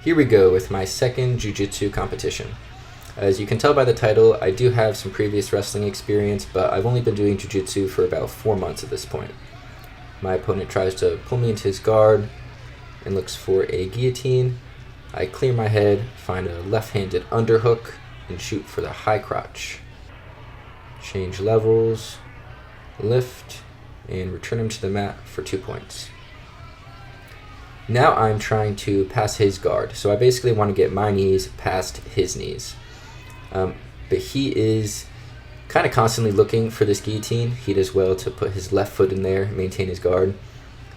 Here we go with my second Jiu-Jitsu competition. As you can tell by the title, I do have some previous wrestling experience, but I've only been doing Jiu-Jitsu for about 4 months at this point. My opponent tries to pull me into his guard and looks for a guillotine. I clear my head, find a left-handed underhook, and shoot for the high crotch. Change levels, lift, and return him to the mat for 2 points. Now I'm trying to pass his guard, so I basically want to get my knees past his knees. But he is kind of constantly looking for this guillotine. He does well to put his left foot in there, maintain his guard.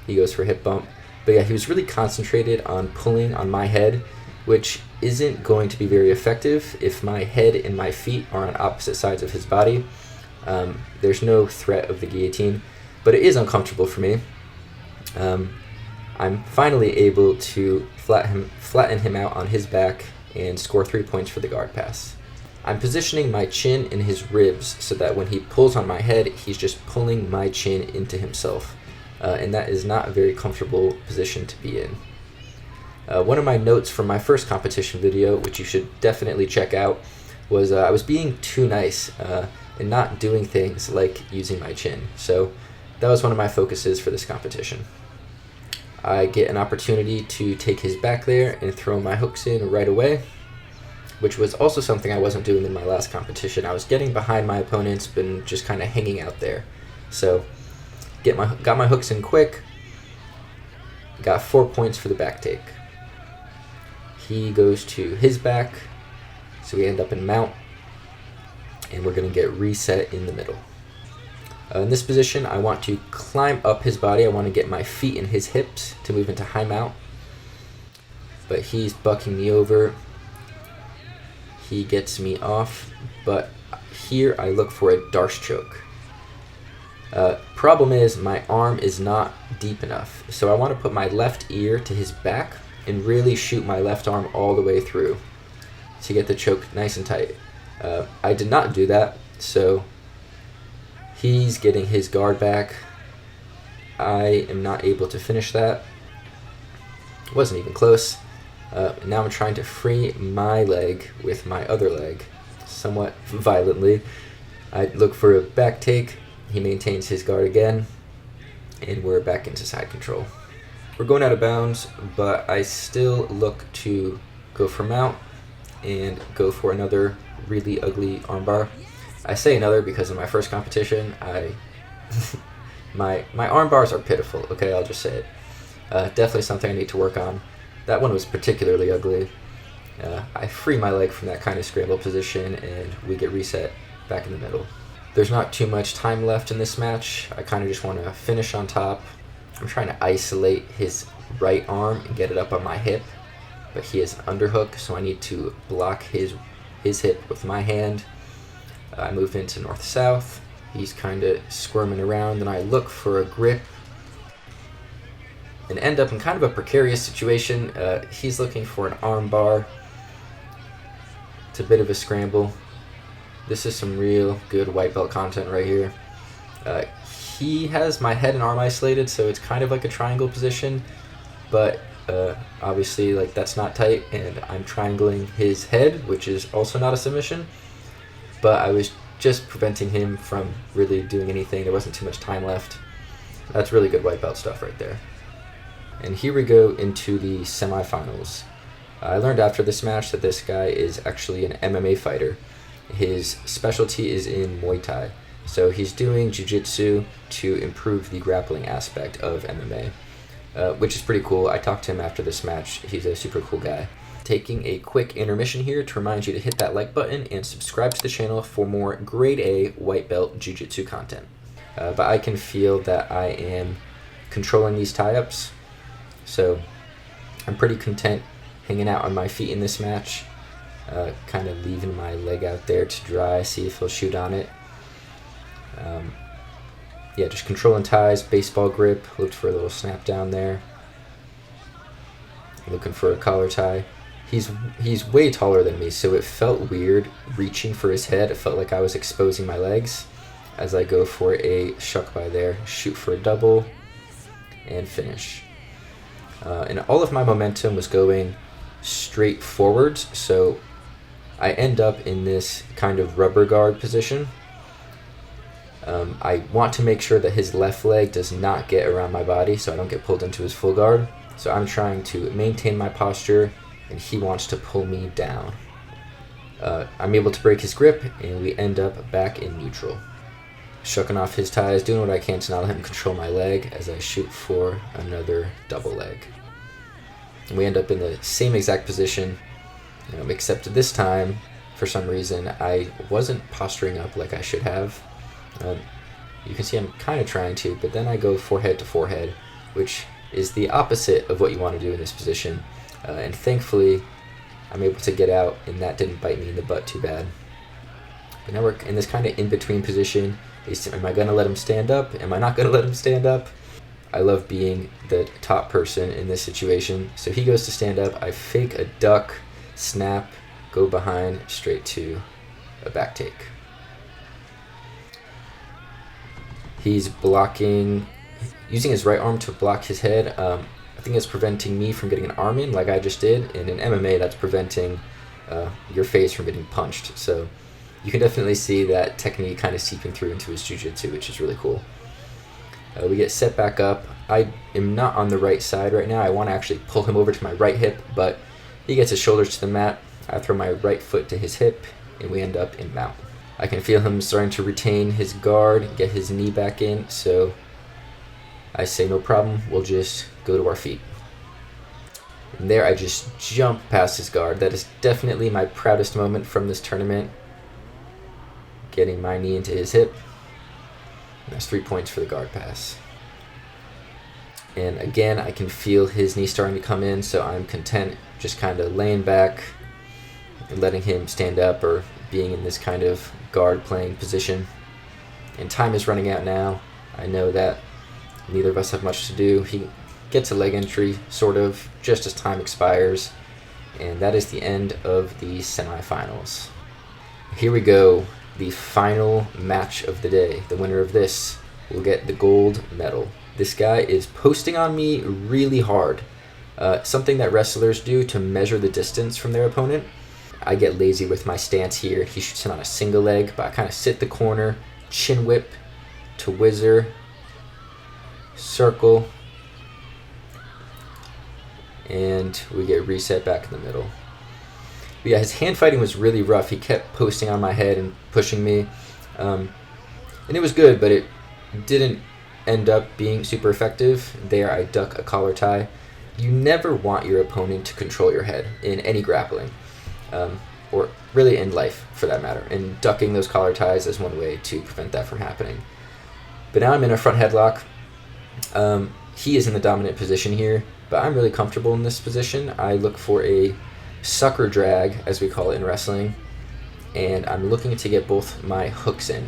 He goes for a hip bump. But yeah, he was really concentrated on pulling on my head, which isn't going to be very effective if my head and my feet are on opposite sides of his body. There's no threat of the guillotine, but it is uncomfortable for me. I'm finally able to flatten him out on his back and score 3 points for the guard pass. I'm positioning my chin in his ribs so that when he pulls on my head, he's just pulling my chin into himself. And that is not a very comfortable position to be in. One of my notes from my first competition video, which you should definitely check out, was I was being too nice and not doing things like using my chin. So that was one of my focuses for this competition. I get an opportunity to take his back there and throw my hooks in right away, which was also something I wasn't doing in my last competition. I was getting behind my opponents, but just kind of hanging out there. So got my hooks in quick, got 4 points for the back take. He goes to his back, so we end up in mount, and we're going to get reset in the middle. In this position, I want to climb up his body. I want to get my feet in his hips to move into high mount. But he's bucking me over. He gets me off. But here I look for a Darce choke. Problem is, my arm is not deep enough. So I want to put my left ear to his back and really shoot my left arm all the way through to get the choke nice and tight. I did not do that, so he's getting his guard back. I am not able to finish that. Wasn't even close. Now I'm trying to free my leg with my other leg, somewhat violently. I look for a back take. He maintains his guard again, and we're back into side control. We're going out of bounds, but I still look to go for mount and go for another really ugly armbar. I say another because in my first competition, my arm bars are pitiful. Okay, I'll just say it. Definitely something I need to work on. That one was particularly ugly. I free my leg from that kind of scramble position, and we get reset back in the middle. There's not too much time left in this match. I kind of just want to finish on top. I'm trying to isolate his right arm and get it up on my hip, but he has an underhook, so I need to block his hip with my hand. I move into north-south. He's kind of squirming around, and I look for a grip and end up in kind of a precarious situation. He's looking for an arm bar. It's a bit of a scramble. This is some real good white belt content right here. He has my head and arm isolated, so it's kind of like a triangle position, but obviously like that's not tight, and I'm triangling his head, which is also not a submission. But I was just preventing him from really doing anything. There wasn't too much time left. That's really good white belt stuff right there. And here we go into the semifinals. I learned after this match that this guy is actually an MMA fighter. His specialty is in Muay Thai. So he's doing Jiu-Jitsu to improve the grappling aspect of MMA, which is pretty cool. I talked to him after this match. He's a super cool guy. Taking a quick intermission here to remind you to hit that like button and subscribe to the channel for more grade A white belt jiu-jitsu content. But I can feel that I am controlling these tie-ups, so I'm pretty content hanging out on my feet in this match, kind of leaving my leg out there to dry, see if he'll shoot on it. Yeah, just controlling ties, baseball grip, looked for a little snap down there, looking for a collar tie. He's way taller than me, so it felt weird reaching for his head. It felt like I was exposing my legs as I go for a shuck by there, shoot for a double, and finish. And all of my momentum was going straight forwards, so I end up in this kind of rubber guard position. I want to make sure that his left leg does not get around my body so I don't get pulled into his full guard. So I'm trying to maintain my posture, and he wants to pull me down. I'm able to break his grip, and we end up back in neutral. Shucking off his ties, doing what I can to not let him control my leg as I shoot for another double leg. And we end up in the same exact position, except this time, for some reason, I wasn't posturing up like I should have. You can see I'm kind of trying to, but then I go forehead to forehead, which is the opposite of what you want to do in this position. And thankfully, I'm able to get out, and that didn't bite me in the butt too bad. But now we're in this kind of in-between position. Am I going to let him stand up? Am I not going to let him stand up? I love being the top person in this situation. So he goes to stand up. I fake a duck, snap, go behind, straight to a back take. He's blocking, using his right arm to block his head. I think it's preventing me from getting an arm in like I just did. And in MMA, that's preventing your face from getting punched. So you can definitely see that technique kind of seeping through into his jiu-jitsu, which is really cool. We get set back up. I am not on the right side right now. I want to actually pull him over to my right hip, but he gets his shoulders to the mat. I throw my right foot to his hip, and we end up in mount. I can feel him starting to retain his guard, get his knee back in, so I say no problem, we'll just go to our feet. And there I just jump past his guard. That is definitely my proudest moment from this tournament. Getting my knee into his hip. And that's 3 points for the guard pass. And again, I can feel his knee starting to come in, so I'm content just kind of laying back and letting him stand up or being in this kind of guard playing position. And time is running out now. I know that neither of us have much to do. He gets a leg entry, sort of, just as time expires. And that is the end of the semifinals. Here we go, the final match of the day. The winner of this will get the gold medal. This guy is posting on me really hard. Something that wrestlers do to measure the distance from their opponent. I get lazy with my stance here. He shoots in on a single leg, but I kind of sit the corner, chin whip to whizzer, circle, and we get reset back in the middle. But yeah, his hand fighting was really rough. He kept posting on my head and pushing me, and it was good, but it didn't end up being super effective. There I duck a collar tie. You never want your opponent to control your head in any grappling. Or really in life, for that matter. And ducking those collar ties is one way to prevent that from happening. But now I'm in a front headlock. He is in the dominant position here, but I'm really comfortable in this position. I look for a sucker drag, as we call it in wrestling, and I'm looking to get both my hooks in.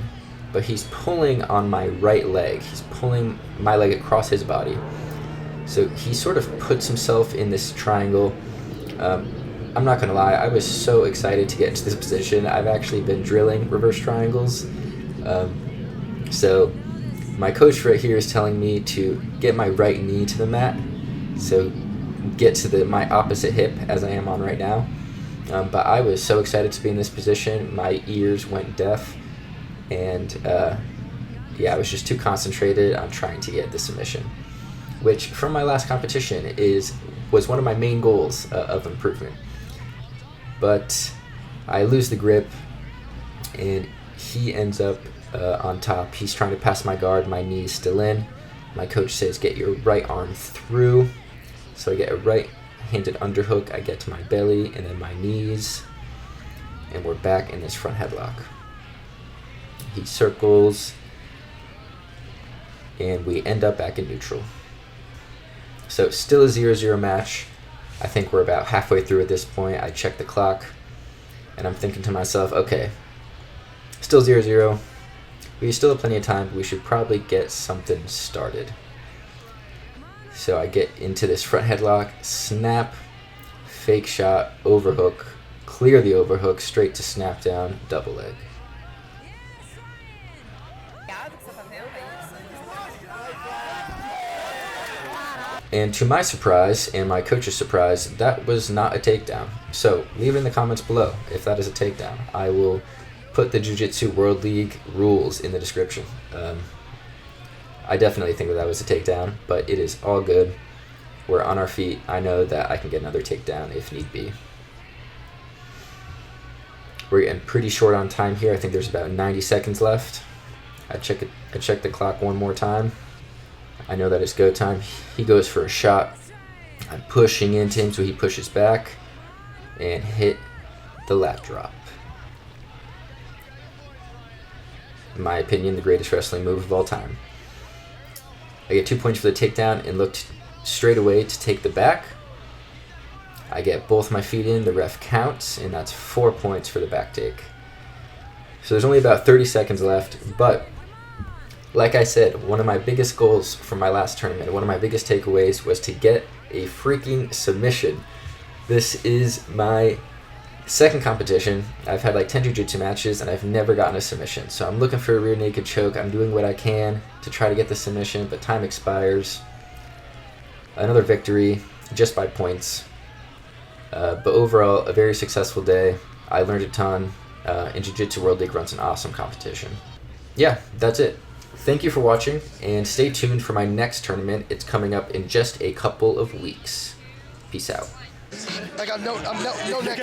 But he's pulling on my right leg. He's pulling my leg across his body. So he sort of puts himself in this triangle. I'm not going to lie, I was so excited to get into this position. I've actually been drilling reverse triangles. So my coach right here is telling me to get my right knee to the mat. So get to my opposite hip as I am on right now. But I was so excited to be in this position. My ears went deaf. And I was just too concentrated on trying to get the submission. Which, from my last competition, was one of my main goals of improvement. But I lose the grip, and he ends up on top. He's trying to pass my guard. My knee is still in. My coach says, get your right arm through. So I get a right-handed underhook. I get to my belly and then my knees, and we're back in this front headlock. He circles, and we end up back in neutral. So still a 0-0 match. I think we're about halfway through at this point. I check the clock, and I'm thinking to myself, okay, still 0-0. We still have plenty of time. We should probably get something started. So I get into this front headlock, snap, fake shot, overhook, clear the overhook, straight to snap down, double leg. And to my surprise and my coach's surprise, that was not a takedown. So leave it in the comments below if that is a takedown. I will put the Jiu-Jitsu World League rules in the description. I definitely think that was a takedown, but it is all good. We're on our feet. I know that I can get another takedown if need be. We're getting pretty short on time here. I think there's about 90 seconds left. I check the clock one more time. I know that it's go time. He goes for a shot. I'm pushing into him, so he pushes back and hit the lat drop. In my opinion, the greatest wrestling move of all time. I get 2 points for the takedown and looked straight away to take the back. I get both my feet in, the ref counts, and that's 4 points for the back take. So there's only about 30 seconds left, but like I said, one of my biggest goals from my last tournament, one of my biggest takeaways was to get a freaking submission. This is my second competition. I've had like 10 jiu-jitsu matches and I've never gotten a submission. So I'm looking for a rear naked choke. I'm doing what I can to try to get the submission, but time expires. Another victory just by points. But overall, a very successful day. I learned a ton, and Jiu-Jitsu World League runs an awesome competition. Yeah, that's it. Thank you for watching, and stay tuned for my next tournament. It's coming up in just a couple of weeks. Peace out. I got no neck.